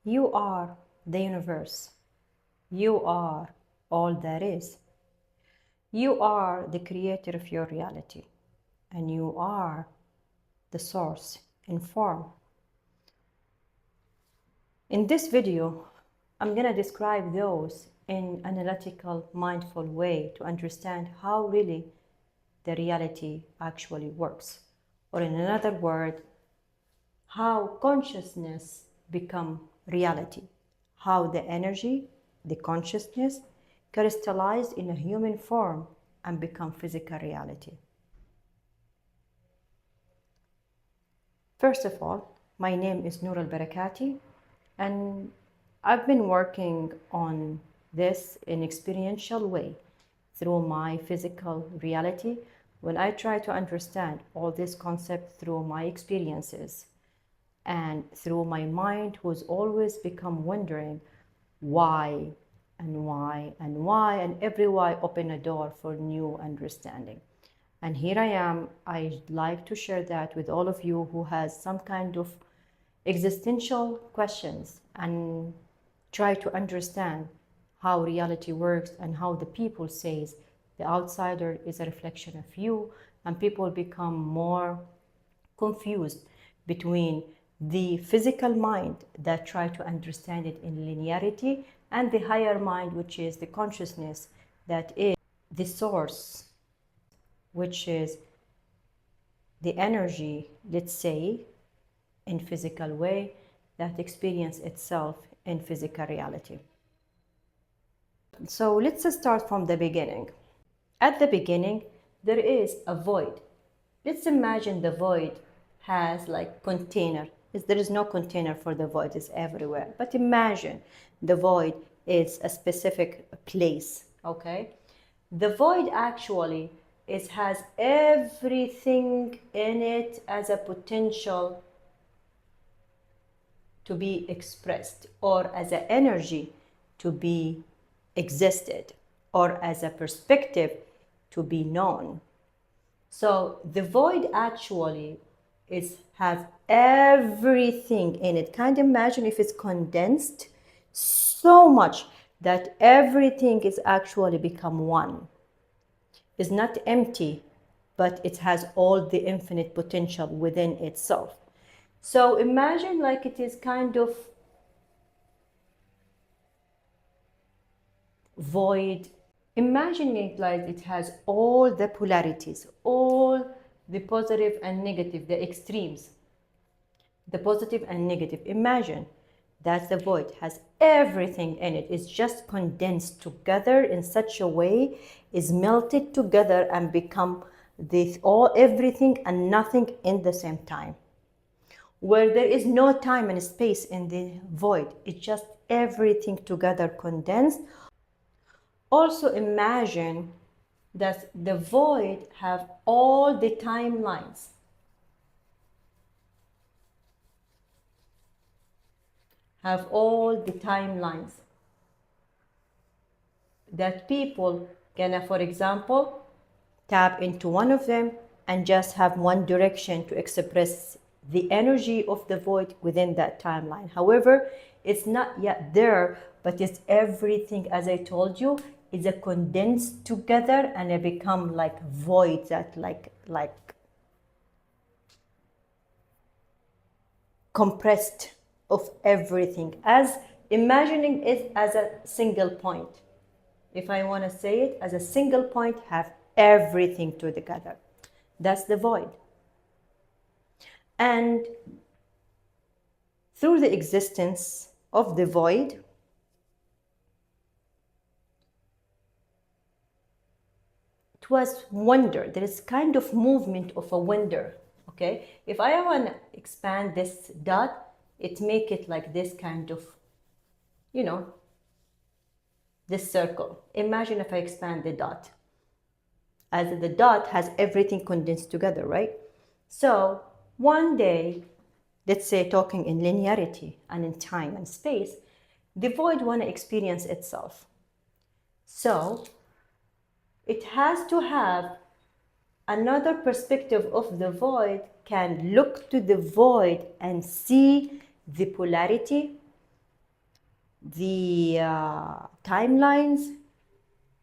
You are the universe. You are all there is. You are the creator of your reality, and you are the source in form. In this video, I'm going to describe those in an analytical, mindful way to understand how really the reality actually works. Or in another word, how consciousness become reality, how the energy, the consciousness, crystallized in a human form and become physical reality. First of all, my name is Noor al-Barakati, and I've been working on this in experiential way through my physical reality when I try to understand all this concept through my experiences and through my mind, who's always become wondering why and why and why, and every why open a door for new understanding. And here I am. I'd like to share that with all of you who has some kind of existential questions and try to understand how reality works and how the people says the outsider is a reflection of you, and people become more confused between the physical mind that try to understand it in linearity and the higher mind, which is the consciousness that is the source, which is the energy, let's say, in physical way that experience itself in physical reality. So let's start from the beginning. At the beginning, there is a void. Let's imagine the void has like container. There is no container for the void, it's everywhere. But imagine the void is a specific place, okay? The void actually has everything in it as a potential to be expressed, or as an energy to be existed, or as a perspective to be known. So the void actually has everything in it. Can't imagine if it's condensed so much that everything is actually become one. It's not empty, but it has all the infinite potential within itself. So imagine like it is kind of void. Imagine it like it has all the polarities, all the positive and negative, the extremes, the positive and negative. Imagine that the void has everything in it. It's just condensed together in such a way, is melted together and become this all everything and nothing in the same time. Where there is no time and space in the void, it's just everything together condensed. Also imagine that the void have all the timelines. Have all the timelines that people can, for example, tap into one of them and just have one direction to express the energy of the void within that timeline. However, it's not yet there, but it's everything, as I told you, is a condensed together and it become like void that like compressed of everything, as imagining it as a single point. If I want to say it as a single point, have everything together. That's the void. And through the existence of the void, it was wonder. There is kind of movement of a wonder. Okay, if I want to expand this dot, it make it like this kind of, you know, this circle. Imagine if I expand the dot, as the dot has everything condensed together, right? So one day, let's say talking in linearity and in time and space, the void want to experience itself. So it has to have another perspective of the void, can look to the void and see the polarity, the timelines,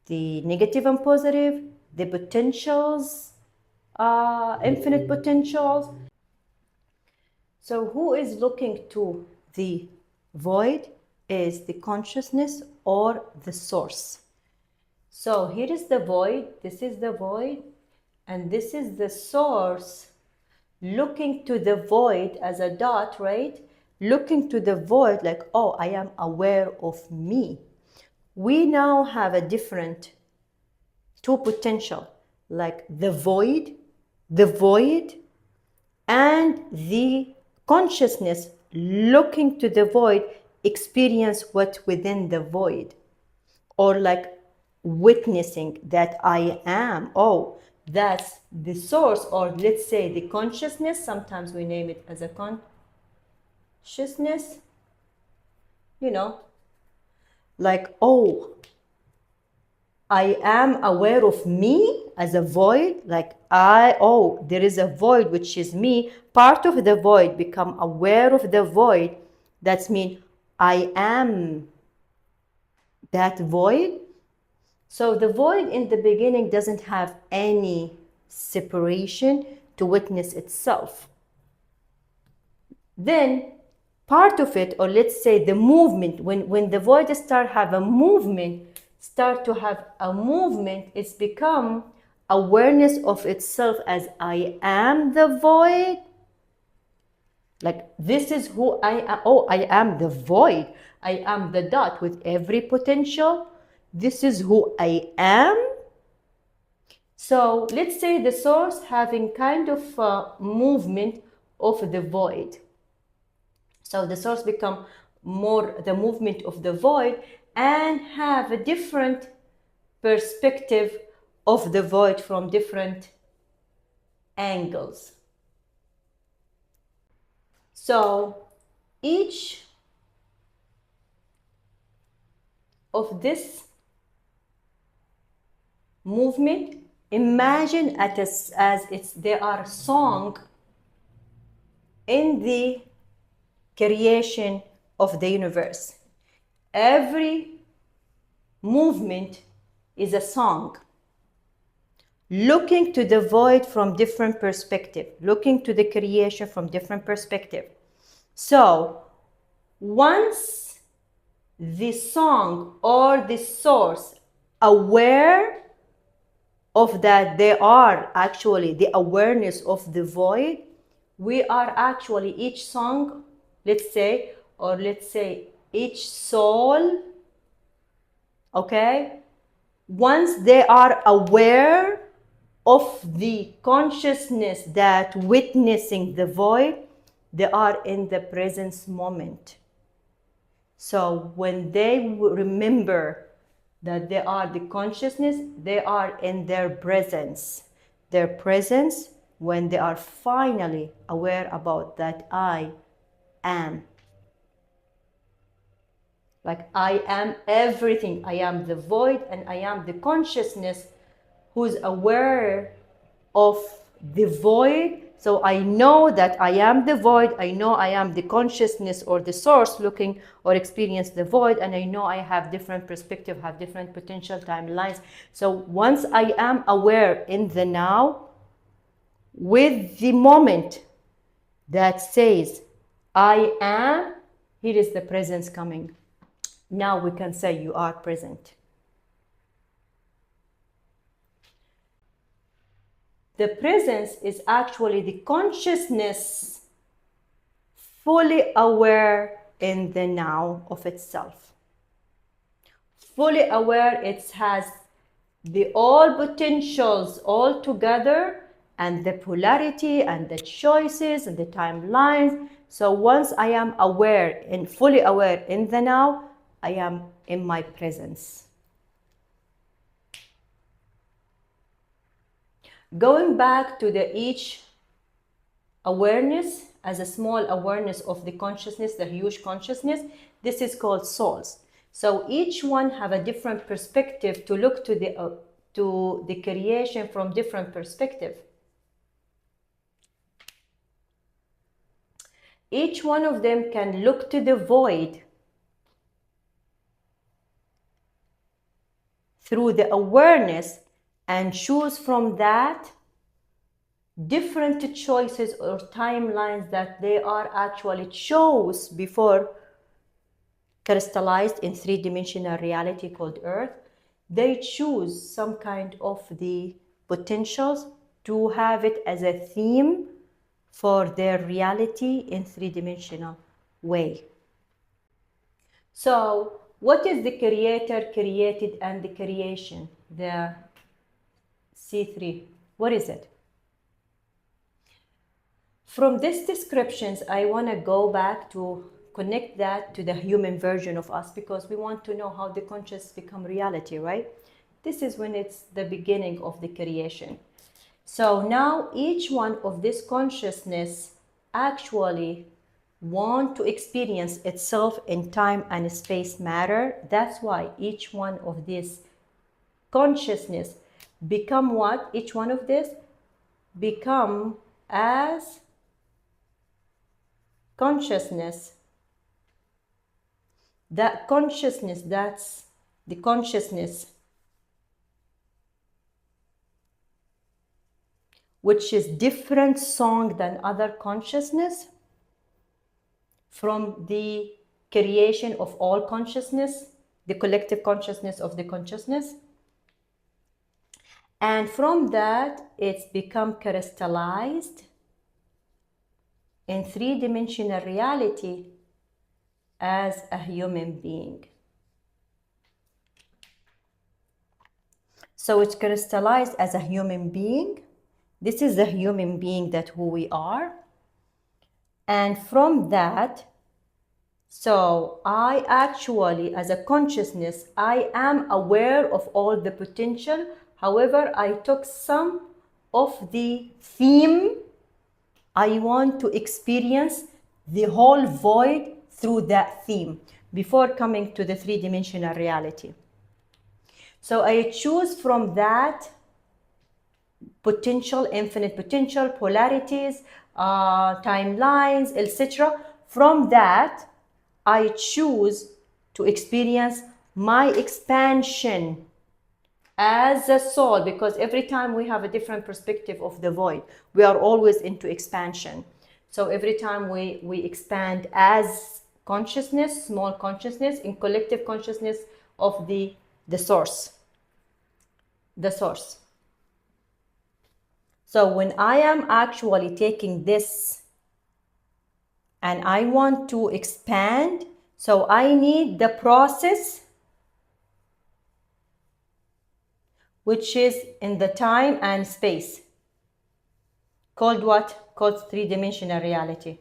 the negative and positive, the potentials, infinite potentials. So who is looking to the void is the consciousness or the source. So here is the void, this is the void, and this is the source looking to the void as a dot, right? Looking to the void like, oh, I am aware of me. We now have a different two potential, like the void, and the consciousness looking to the void experience what within the void, or like witnessing that I am. Oh, that's the source, or let's say the consciousness. Sometimes we name it as a consciousness, you know, like, oh, I am aware of me as a void, like oh, there is a void which is me. Part of the void become aware of the void. That's mean I am that void. So the void in the beginning doesn't have any separation to witness itself. Then part of it, or let's say the movement, when the void start to have a movement, it's become awareness of itself as I am the void. Like, this is who I am. Oh, I am the void. I am the dot with every potential. This is who I am. So let's say the source having kind of movement of the void. So the source become more the movement of the void and have a different perspective of the void from different angles. So each of this movement, imagine as it's there are song in the creation of the universe. Every movement is a song, looking to the void from different perspective, looking to the creation from different perspective. So once the song or the source aware of that, they are actually the awareness of the void, we are actually each song, let's say each soul, okay, once they are aware of the consciousness that witnessing the void, they are in the presence moment. So when they remember that they are the consciousness, they are in their presence. Their presence when they are finally aware about that I am. Like, I am everything. I am the void and I am the consciousness who's aware of the void. So I know that I am the void. I know I am the consciousness or the source looking or experience the void. And I know I have different perspective, have different potential timelines. So once I am aware in the now, with the moment that says, I am, here is the presence coming. Now we can say you are present. The presence is actually the consciousness fully aware in the now of itself. Fully aware it has the all potentials all together and the polarity and the choices and the timelines. So once I am aware and fully aware in the now, I am in my presence. Going back to the each awareness as a small awareness of the consciousness, the huge consciousness, this is called souls. So each one have a different perspective to look to the creation from different perspective. Each one of them can look to the void through the awareness and choose from that different choices or timelines that they are actually chose before crystallized in three-dimensional reality called Earth. They choose some kind of the potentials to have it as a theme for their reality in three-dimensional way. So what is the creator, created, and the creation? The C3. What is it? From these descriptions, I want to go back to connect that to the human version of us, because we want to know how the conscious become reality, right? This is when it's the beginning of the creation. So now each one of this consciousness actually want to experience itself in time and space matter. That's why each one of these consciousness become what? Each one of this become as consciousness. That consciousness, that's the consciousness which is different song than other consciousness from the creation of all consciousness, the collective consciousness of the consciousness. And from that, it's become crystallized in three-dimensional reality as a human being. So it's crystallized as a human being. This is the human being that who we are. And from that, so I actually, as a consciousness, I am aware of all the potential. However, I took some of the theme. I want to experience the whole void through that theme before coming to the three-dimensional reality. So I choose from that potential, infinite potential, polarities, timelines, etc. From that, I choose to experience my expansion as a soul, because every time we have a different perspective of the void, we are always into expansion. So every time we expand as consciousness, small consciousness, in collective consciousness of the source. The source. So when I am actually taking this and I want to expand, so I need the process which is in the time and space, called what? Called three-dimensional reality,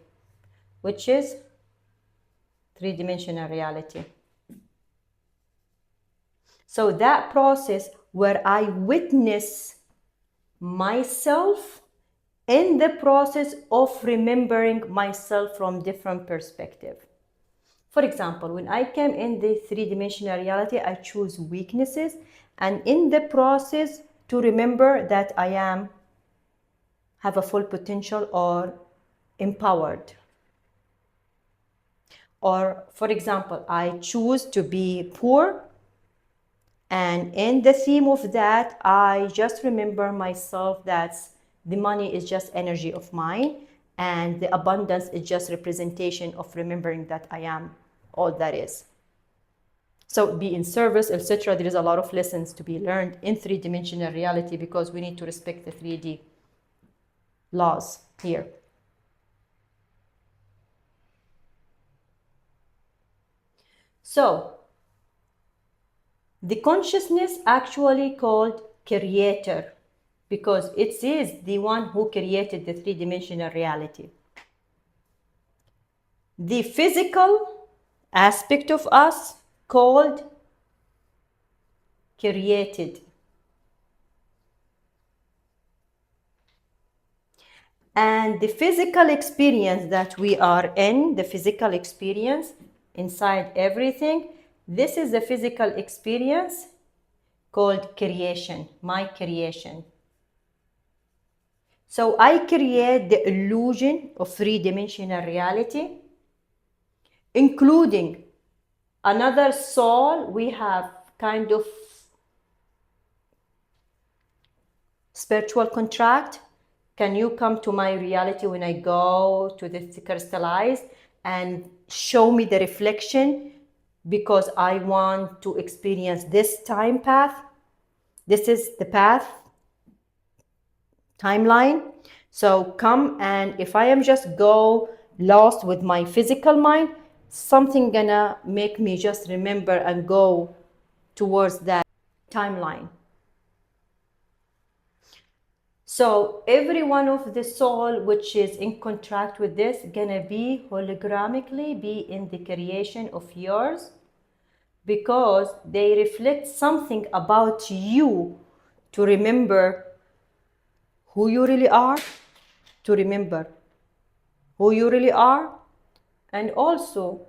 which is three-dimensional reality. So that process where I witness myself in the process of remembering myself from different perspective. For example, when I came in the three-dimensional reality, I choose weaknesses, and in the process to remember that I have a full potential or empowered. Or for example, I choose to be poor, and in the theme of that, I just remember myself that the money is just energy of mine, and the abundance is just representation of remembering that I am all that is. So be in service, etc. There is a lot of lessons to be learned in three-dimensional reality, because we need to respect the 3D laws here. So the consciousness actually called creator, because it is the one who created the three-dimensional reality. The physical aspect of us called created. And the physical experience that we are in, the physical experience inside everything, this is the physical experience called creation, my creation. So I create the illusion of three-dimensional reality, including another soul. We have kind of spiritual contract. Can you come to my reality when I go to the crystallized and show me the reflection, because I want to experience this time path. This is the path timeline. So come, and if I am just go lost with my physical mind, something gonna make me just remember and go towards that timeline. So every one of the soul which is in contract with this gonna be holographically be in the creation of yours, because they reflect something about you, to remember who you really are, to remember who you really are, and also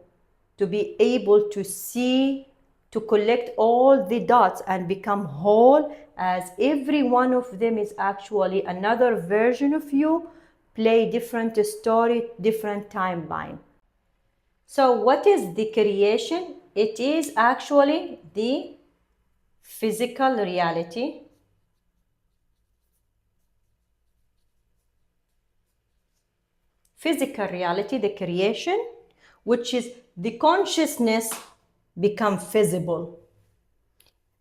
to be able to see, to collect all the dots and become whole, as every one of them is actually another version of you, play different story, different timeline. So what is the creation? It is actually the physical reality, the creation, which is the consciousness become visible,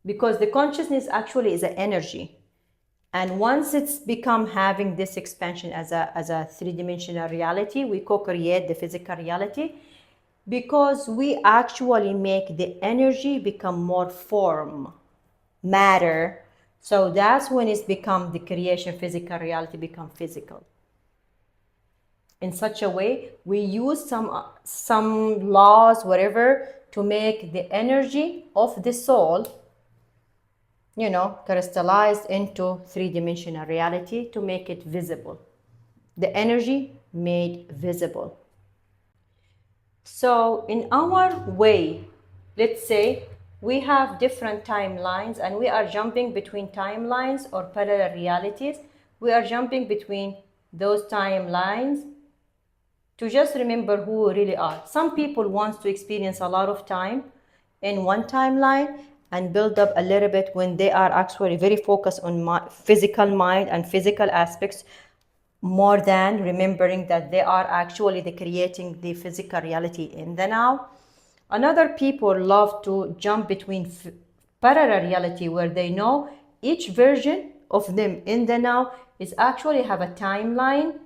because the consciousness actually is an energy. And once it's become having this expansion as a three-dimensional reality, we co-create the physical reality, because we actually make the energy become more form, matter. So that's when it's become the creation, physical reality become physical. In such a way, we use some laws, whatever, to make the energy of the soul, crystallized into three-dimensional reality, to make it visible. The energy made visible. So in our way, let's say we have different timelines and we are jumping between timelines or parallel realities. We are jumping between those timelines to just remember who we really are. Some people want to experience a lot of time in one timeline and build up a little bit when they are actually very focused on physical mind and physical aspects, more than remembering that they are actually creating the physical reality in the now. Another people love to jump between parallel reality, where they know each version of them in the now is actually have a timeline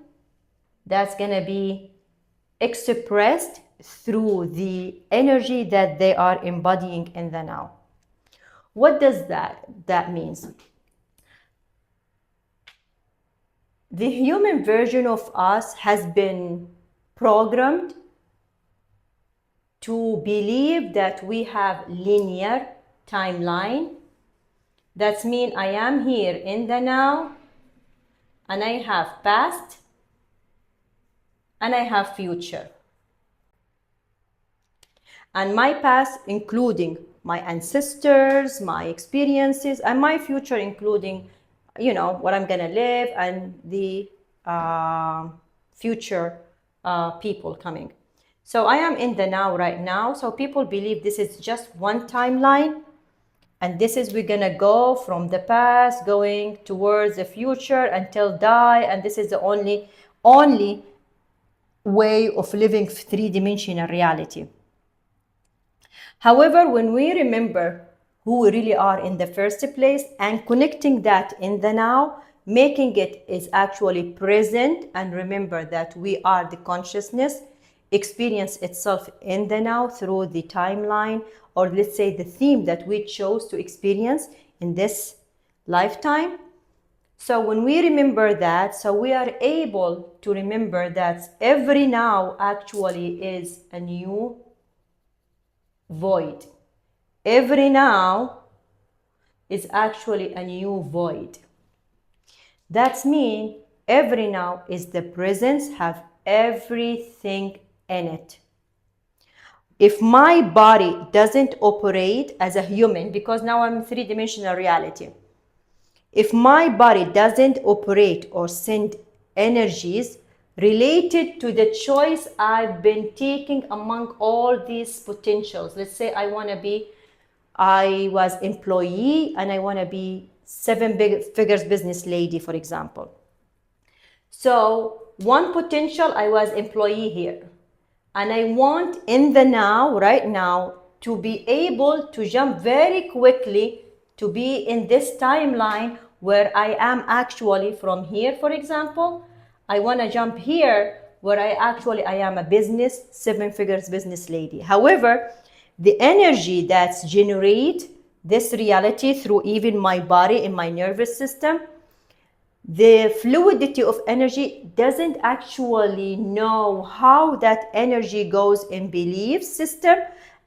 that's gonna be expressed through the energy that they are embodying in the now. What does that means? The human version of us has been programmed to believe that we have linear timeline. That means I am here in the now, and I have past, and I have future. And my past including my ancestors, my experiences, and my future including, what I'm gonna live, and the future people coming. So I am in the now right now. So people believe this is just one timeline, and this is we're gonna go from the past going towards the future until die, and this is the only way of living three-dimensional reality. However, when we remember who we really are in the first place and connecting that in the now, making it is actually present, and remember that we are the consciousness, experience itself in the now through the timeline, or let's say the theme that we chose to experience in this lifetime. So when we remember that, so we are able to remember that every now actually is a new void. Every now is actually a new void. That means every now is the presence, have everything in it. If my body doesn't operate as a human, because now I'm in three-dimensional reality, if my body doesn't operate or send energies related to the choice I've been taking among all these potentials, let's say I was employee and I want to be seven big figures business lady, for example. So one potential, I was employee here. And I want in the now, right now, to be able to jump very quickly to be in this timeline where I am actually from here, for example. I want to jump here where I am a business, seven figures business lady. However, the energy that's generate this reality through even my body and my nervous system, the fluidity of energy doesn't actually know how that energy goes in belief system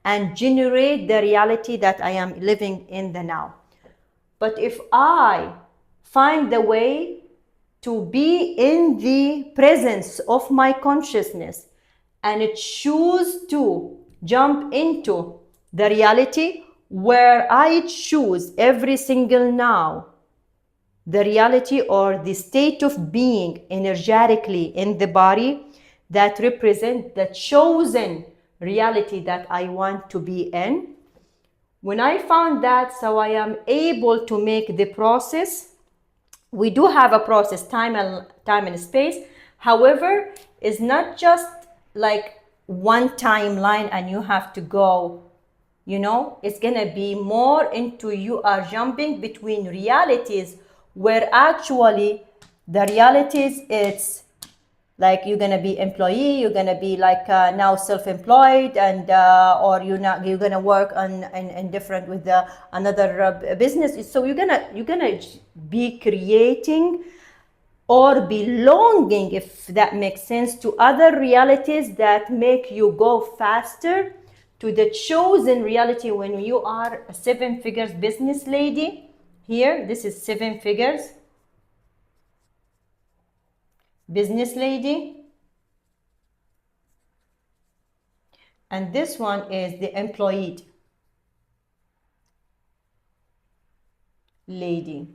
and generate the reality that I am living in the now. But if I find the way to be in the presence of my consciousness and choose to jump into the reality where I choose every single now the reality or the state of being energetically in the body that represent the chosen reality that I want to be in. When I found that, so I am able to make the process. We do have a process, time and space. However, it's not just like one timeline and you have to go, it's gonna be more into you are jumping between realities where actually the realities, it's like you're gonna be employee, you're gonna be like now self-employed, and or you're gonna work on and different with another business. So you're gonna be creating or belonging, if that makes sense, to other realities that make you go faster to the chosen reality. When you are a seven figures business lady, here, this is seven figures business lady, and this one is the employed lady.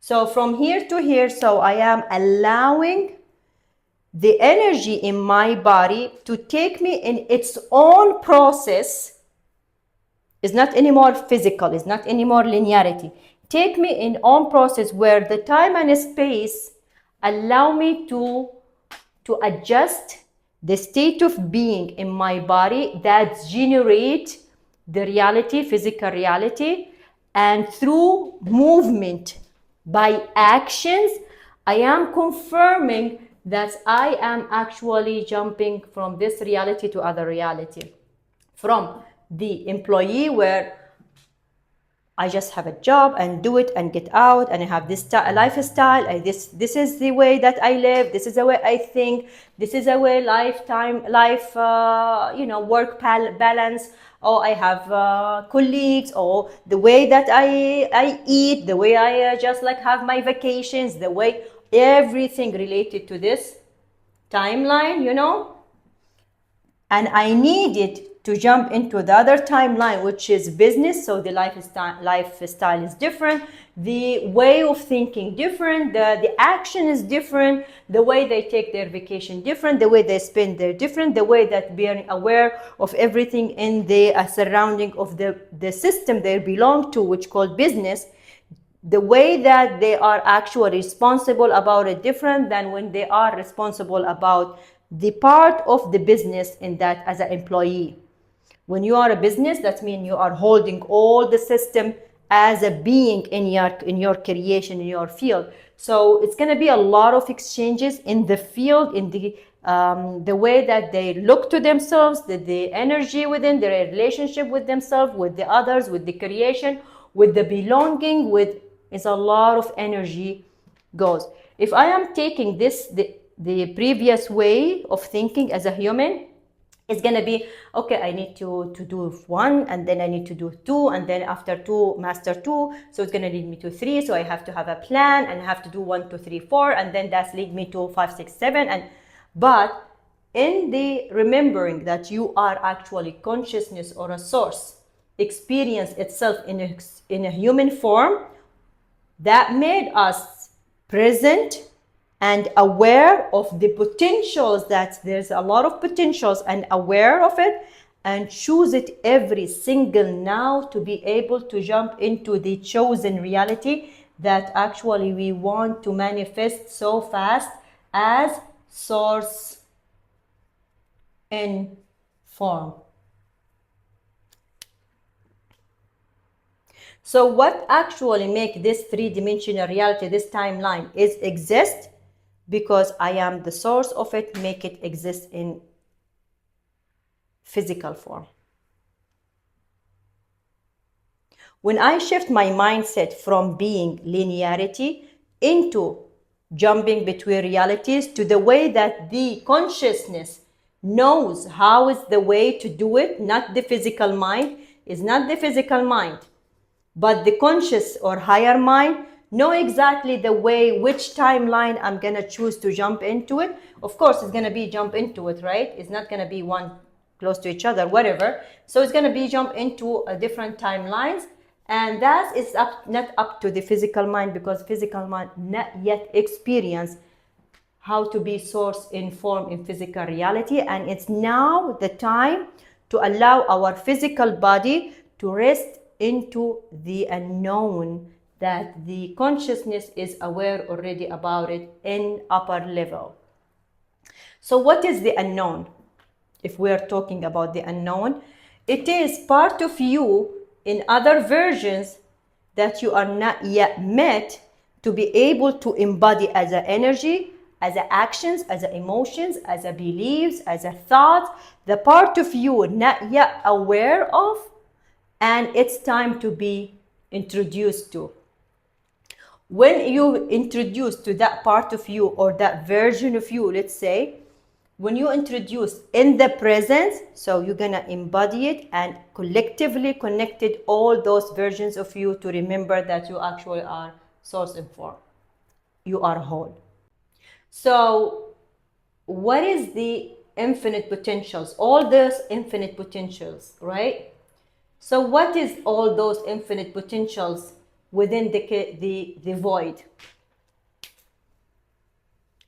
So from here to here, so I am allowing the energy in my body to take me in its own process. It's not anymore physical, it's not anymore linearity. Take me in own process where the time and space allow me to adjust the state of being in my body that generate the reality, physical reality, and through movement by actions, I am confirming that I am actually jumping from this reality to other reality. From the employee where I just have a job and do it and get out, and I have this lifestyle. This is the way that I live. This is the way I think. This is the way life work balance. Or I have colleagues, or the way that I eat, the way I just like have my vacations, the way everything related to this timeline, and I needed to jump into the other timeline, which is business. So the lifestyle is different, the way of thinking different, the action is different, the way they take their vacation different, the way they spend their different, the way that being aware of everything in the surrounding of the system they belong to, which called business, the way that they are actually responsible about it different than when they are responsible about the part of the business in that as an employee. When you are a business, that means you are holding all the system as a being in your creation, in your field. So it's going to be a lot of exchanges in the field, in the way that they look to themselves, the energy within their relationship with themselves, with the others, with the creation, with the belonging, with is a lot of energy goes. If I am taking this, the previous way of thinking as a human, it's gonna be, okay, I need to do one, and then I need to do two, and then after two, master two. So it's gonna lead me to three. So I have to have a plan, and I have to do 1, 2, 3, 4, and then that's lead me to 5, 6, 7. But in the remembering that you are actually consciousness or a source, experience itself in a human form, that made us present and aware of the potentials, that there's a lot of potentials and aware of it, and choose it every single now to be able to jump into the chosen reality that actually we want to manifest so fast as source in form. So what actually make this three-dimensional reality, this timeline, is exist because I am the source of it, make it exist in physical form. When I shift my mindset from being linearity into jumping between realities to the way that the consciousness knows how is the way to do it, not the physical mind, is not the physical mind, but the conscious or higher mind know exactly the way, which timeline I'm going to choose to jump into it. Of course, it's going to be jump into it, right? It's not going to be one close to each other, whatever. So it's going to be jump into different timelines. And that is not up to the physical mind, because physical mind not yet experience how to be source in form in physical reality. And it's now the time to allow our physical body to rest into the unknown that the consciousness is aware already about it in upper level. So what is the unknown? If we're talking about the unknown, it is part of you in other versions that you are not yet met to be able to embody as an energy, as a actions, as a emotions, as a beliefs, as a thought, the part of you not yet aware of, and it's time to be introduced to. When you introduce to that part of you or that version of you, let's say, when you introduce in the present, so you're gonna embody it and collectively connected all those versions of you to remember that you actually are source and form. You are whole. So what is the infinite potentials? All those infinite potentials, right? So what is all those infinite potentials within the void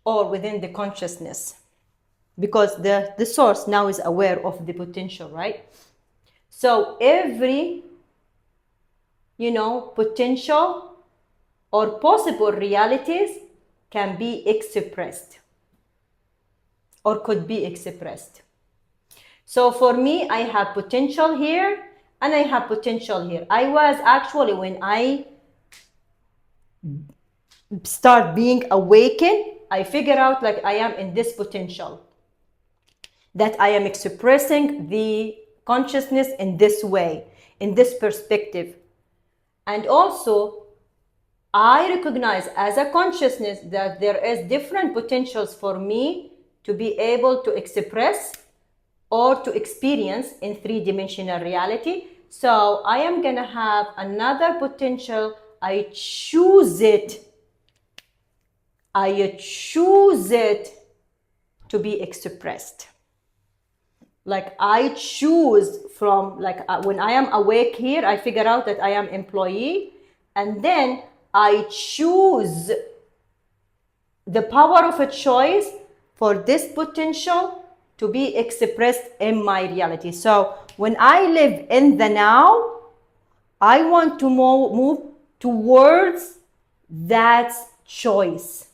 or within the consciousness? Because the source now is aware of the potential, right? So every, potential or possible realities can be expressed or could be expressed. So for me, I have potential here and I have potential here. I was actually, when I start being awakened, I figure out like I am in this potential, that I am expressing the consciousness in this way, in this perspective. And also, I recognize as a consciousness that there is different potentials for me to be able to express or to experience in three-dimensional reality. So I am gonna have another potential. I choose it to be expressed. Like I choose from, like when I am awake here, I figure out that I am employee, and then I choose the power of a choice for this potential to be expressed in my reality. So when I live in the now, I want to move towards that choice.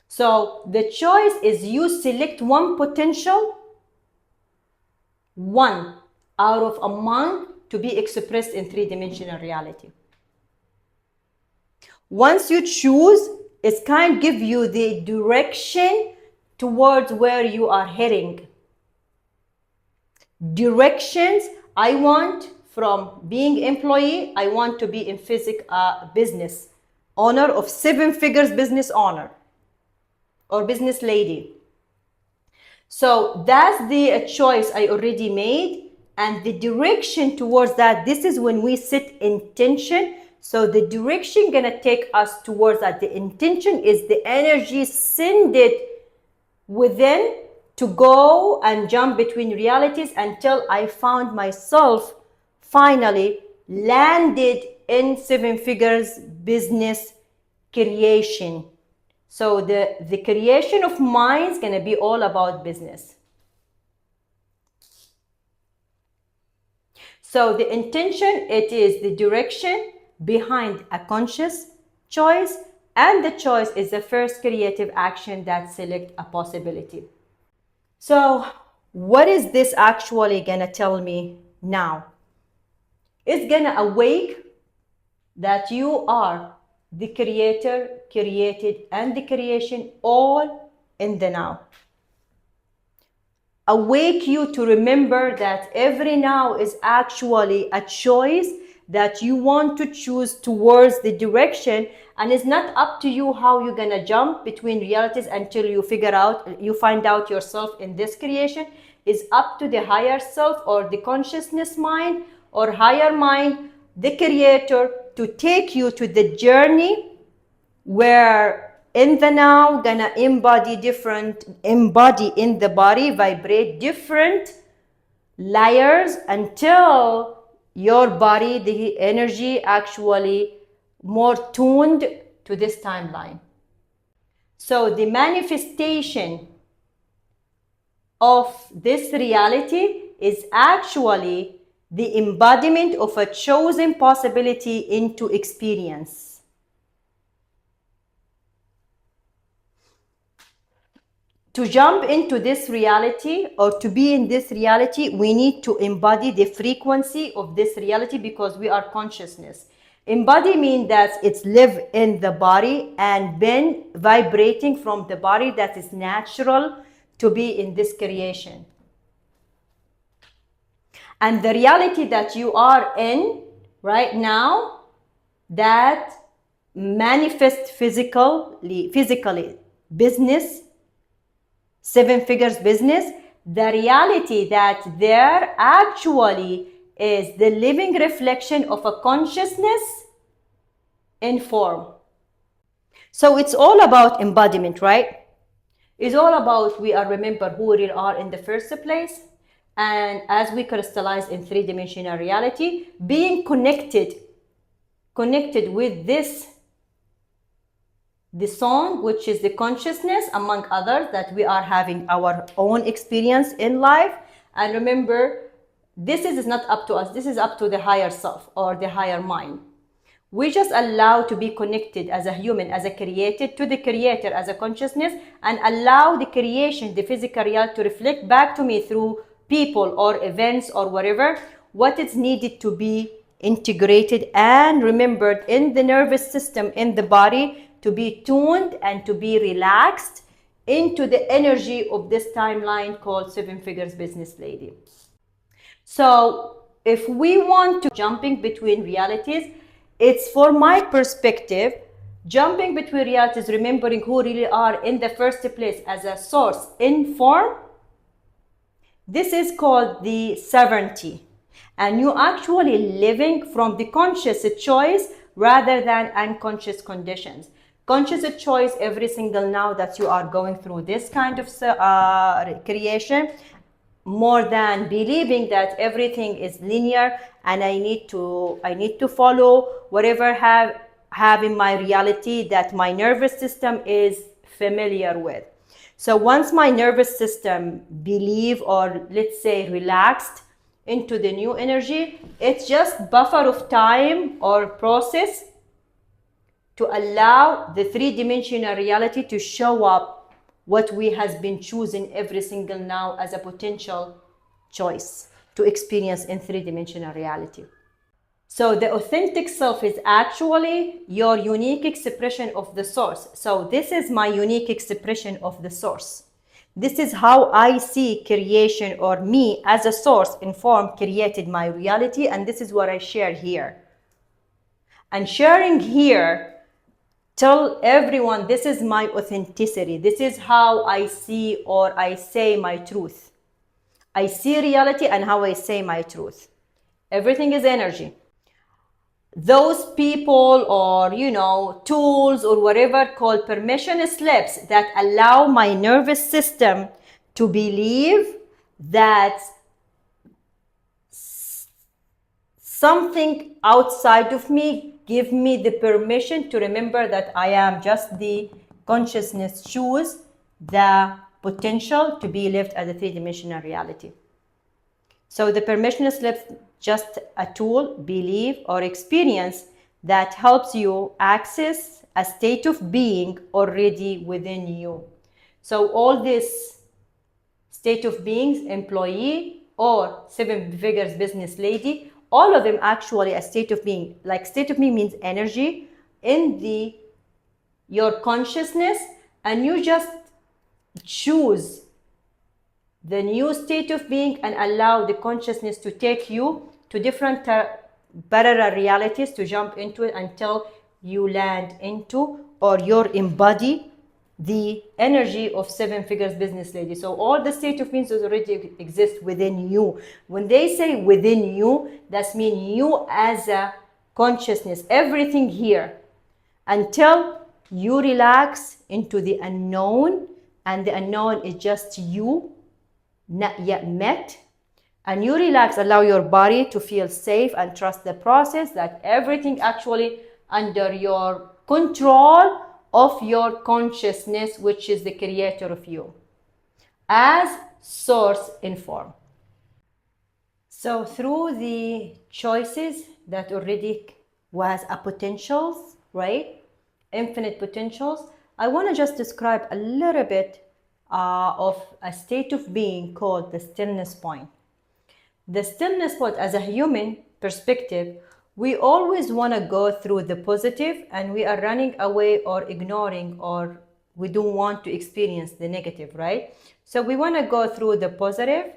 So the choice is you select one potential, one out of among, to be expressed in three-dimensional reality. Once you choose, it's kind of give you the direction towards where you are heading. Directions, I want from being employee, I want to be in business owner of 7 figures business owner or business lady. So that's the choice I already made, and the direction towards that, this is when we set intention. So the direction gonna take us towards that. The intention is the energy send it within to go and jump between realities until I found myself finally landed in 7 figures business creation So the creation of mind is going to be all about business. So the intention, it is the direction behind a conscious choice, and the choice is the first creative action that select a possibility. So what is this actually gonna tell me now? It's gonna awake that you are the creator, created, and the creation all in the now. Awake you to remember that every now is actually a choice that you want to choose towards the direction, and it's not up to you how you're gonna jump between realities until you find out yourself in this creation. Is up to the higher self or the consciousness mind or higher mind, the creator, to take you to the journey where in the now gonna embody in the body, vibrate different layers until your body, the energy actually more tuned to this timeline. So the manifestation of this reality is actually the embodiment of a chosen possibility into experience. To jump into this reality or to be in this reality, we need to embody the frequency of this reality because we are consciousness. Embody means that it's live in the body and been vibrating from the body, that is natural to be in this creation. And the reality that you are in right now, that manifests physically, business, seven figures business, the reality that there actually is the living reflection of a consciousness in form. So it's all about embodiment, right? It's all about we are remember who we are in the first place, and as we crystallize in three-dimensional reality, being connected with this, the song, which is the consciousness, among others, that we are having our own experience in life. And remember, this is not up to us, this is up to the higher self or the higher mind. We just allow to be connected as a human, as a created, to the creator as a consciousness, and allow the creation, the physical reality, to reflect back to me through people or events or whatever, what is needed to be integrated and remembered in the nervous system, in the body, to be tuned and to be relaxed into the energy of this timeline called seven figures business lady. So if we want to jumping between realities, it's, for my perspective, jumping between realities, remembering who really are in the first place as a source in form. This is called the sovereignty. And you actually living from the conscious choice rather than unconscious conditions. Conscious choice every single now that you are going through this kind of creation, more than believing that everything is linear and I need to follow whatever have in my reality that my nervous system is familiar with. So once my nervous system believe, or let's say relaxed into the new energy, it's just buffer of time or process to allow the three-dimensional reality to show up what we has been choosing every single now as a potential choice to experience in three-dimensional reality. So the authentic self is actually your unique expression of the source. So this is my unique expression of the source. This is how I see creation, or me as a source in form created my reality, and this is what I share here. And sharing here, tell everyone this is my authenticity. This is how I see or I say my truth. I see reality and how I say my truth. Everything is energy. Those people or tools or whatever called permission slips that allow my nervous system to believe that something outside of me give me the permission to remember that I am just the consciousness choose the potential to be lived as a three-dimensional reality. So the permissionless lives just a tool, belief, or experience that helps you access a state of being already within you. So all this state of beings, employee or seven figures business lady, all of them actually a state of being. Like state of being means energy in your consciousness, and you just choose the new state of being and allow the consciousness to take you to different parallel realities to jump into it until you land into or you embody the energy of seven figures business lady. So all the state of beings already exist within you. When they say within you, that means you as a consciousness, everything here, until you relax into the unknown, and the unknown is just you, not yet met, and you relax, allow your body to feel safe and trust the process, that everything actually under your control of your consciousness, which is the creator of you as source in form. So through the choices that already was a potentials, right, infinite potentials, I want to just describe a little bit of a state of being called the stillness point. The stillness point, as a human perspective, we always want to go through the positive, and we are running away or ignoring, or we don't want to experience the negative, right? So we want to go through the positive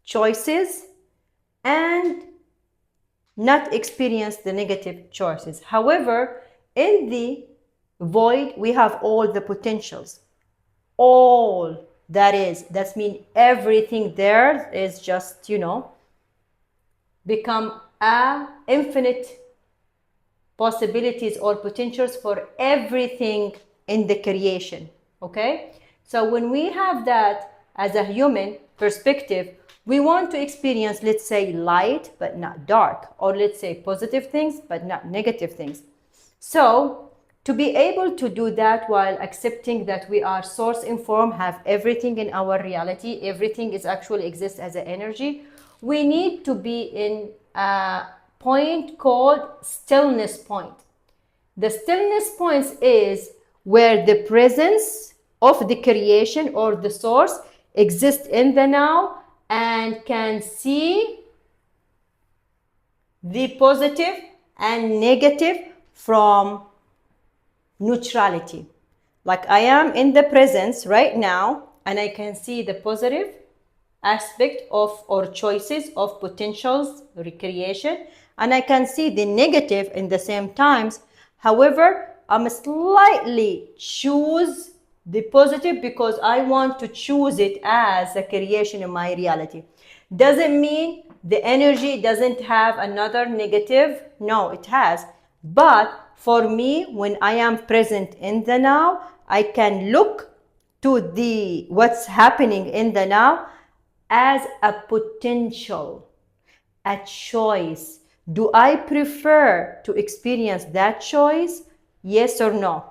choices and not experience the negative choices. However, in the void, we have all the potentials. All that means everything there is just, become a infinite possibilities or potentials for everything in the creation. Okay, so when we have that as a human perspective, we want to experience, let's say, light but not dark, or let's say positive things but not negative things. So to be able to do that while accepting that we are source informed, have everything in our reality, everything is actually exists as an energy, we need to be in a point called stillness point. The stillness point is where the presence of the creation or the source exists in the now and can see the positive and negative from neutrality. Like I am in the presence right now, and I can see the positive aspect of or choices of potentials recreation, and I can see the negative in the same times. However, I'm slightly choose the positive because I want to choose it as a creation in my reality. Doesn't mean the energy doesn't have another negative. No, it has. But for me, when I am present in the now, I can look to the what's happening in the now as a potential, a choice. Do I prefer to experience that choice? Yes or no?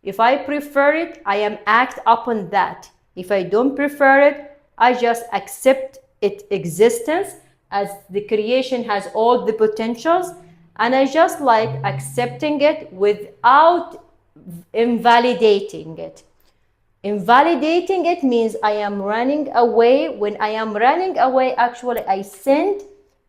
If I prefer it, I am act upon that. If I don't prefer it, I just accept its existence as the creation has all the potentials, and I just like accepting it without invalidating it. Invalidating it means I am running away. When I am running away, actually I send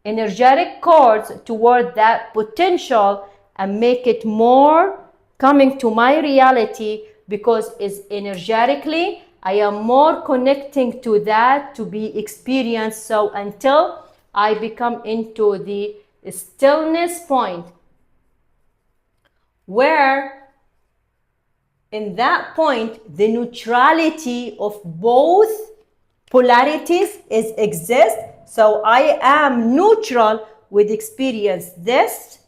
energetic cords toward that potential and make it more coming to my reality, because it's energetically I am more connecting to that to be experienced. So until I become into the stillness point, where in that point the neutrality of both polarities is exist. So I am neutral with experience this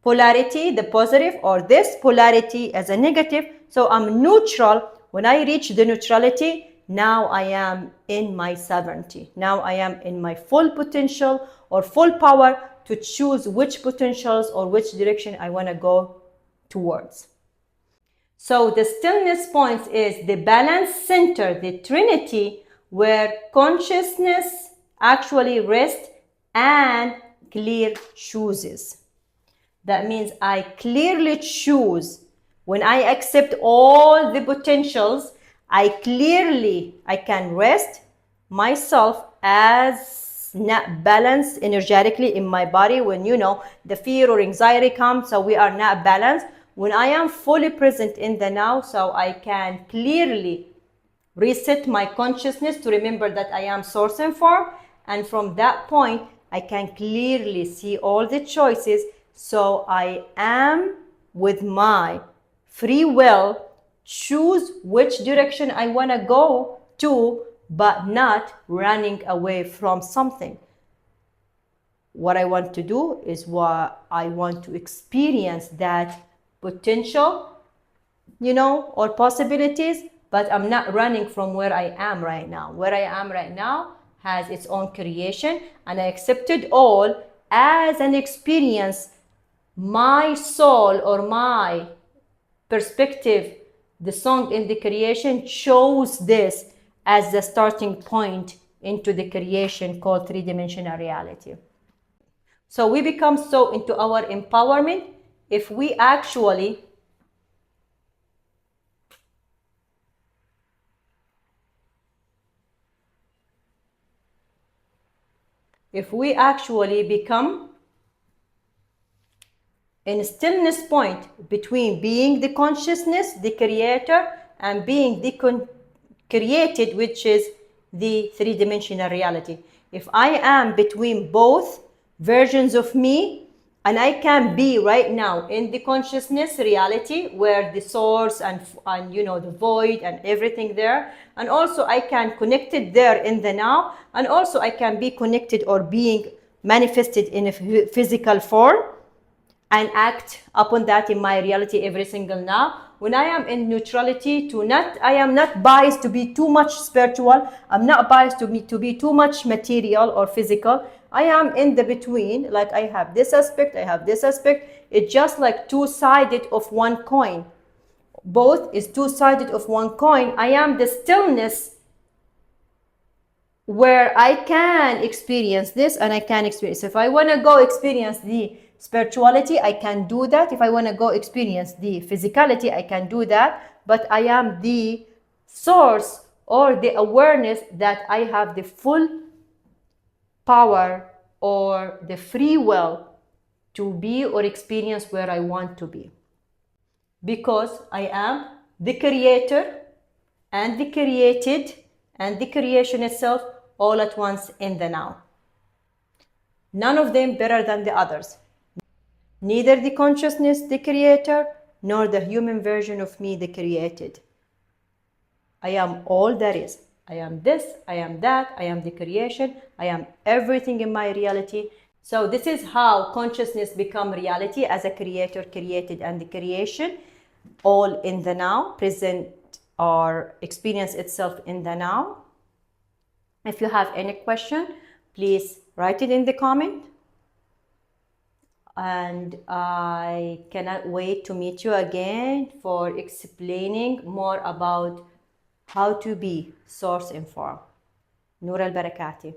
polarity, the positive, or this polarity as a negative. So I'm neutral. When I reach the neutrality, now I am in my sovereignty. Now I am in my full potential or full power to choose which potentials or which direction I want to go towards. So the stillness point is the balance center, the trinity, where consciousness actually rests and clear chooses. That means I clearly choose. When I accept all the potentials, I can rest myself as not balanced energetically in my body. When the fear or anxiety comes, so we are not balanced. When I am fully present in the now, so I can clearly reset my consciousness to remember that I am source and form, and from that point I can clearly see all the choices, so I am with my free will choose which direction I want to go to, but not running away from something. What I want to do is what I want to experience, that potential, or possibilities, but I'm not running from where I am right now. Where I am right now has its own creation, and I accepted all as an experience. My soul or my perspective, the song in the creation, chose this as the starting point into the creation called three-dimensional reality. So we become so into our empowerment if we actually become in stillness point between being the consciousness, the creator, and being the created, which is the three-dimensional reality. If I am between both versions of me, and I can be right now in the consciousness reality where the source and the void and everything there, and also I can connect it there in the now, and also I can be connected or being manifested in a physical form and act upon that in my reality every single now. When I am in neutrality, I am not biased to be too much spiritual, I'm not biased to be too much material or physical. I am in the between, like I have this aspect, I have this aspect. It's just like two-sided of one coin. Both is two-sided of one coin. I am the stillness where I can experience this and I can experience. If I want to go experience the spirituality, I can do that. If I want to go experience the physicality, I can do that. But I am the source or the awareness that I have the full power or the free will to be or experience where I want to be. Because I am the creator and the created and the creation itself all at once in the now. None of them better than the others. Neither the consciousness, the creator, nor the human version of me, the created. I am all there is. I am this, I am that, I am the creation, I am everything in my reality. So this is how consciousness become reality, as a creator, created, and the creation, all in the now, present or experience itself in the now. If you have any question, please write it in the comment. And I cannot wait to meet you again for explaining more about how to be source informed. Noor al-Barakati.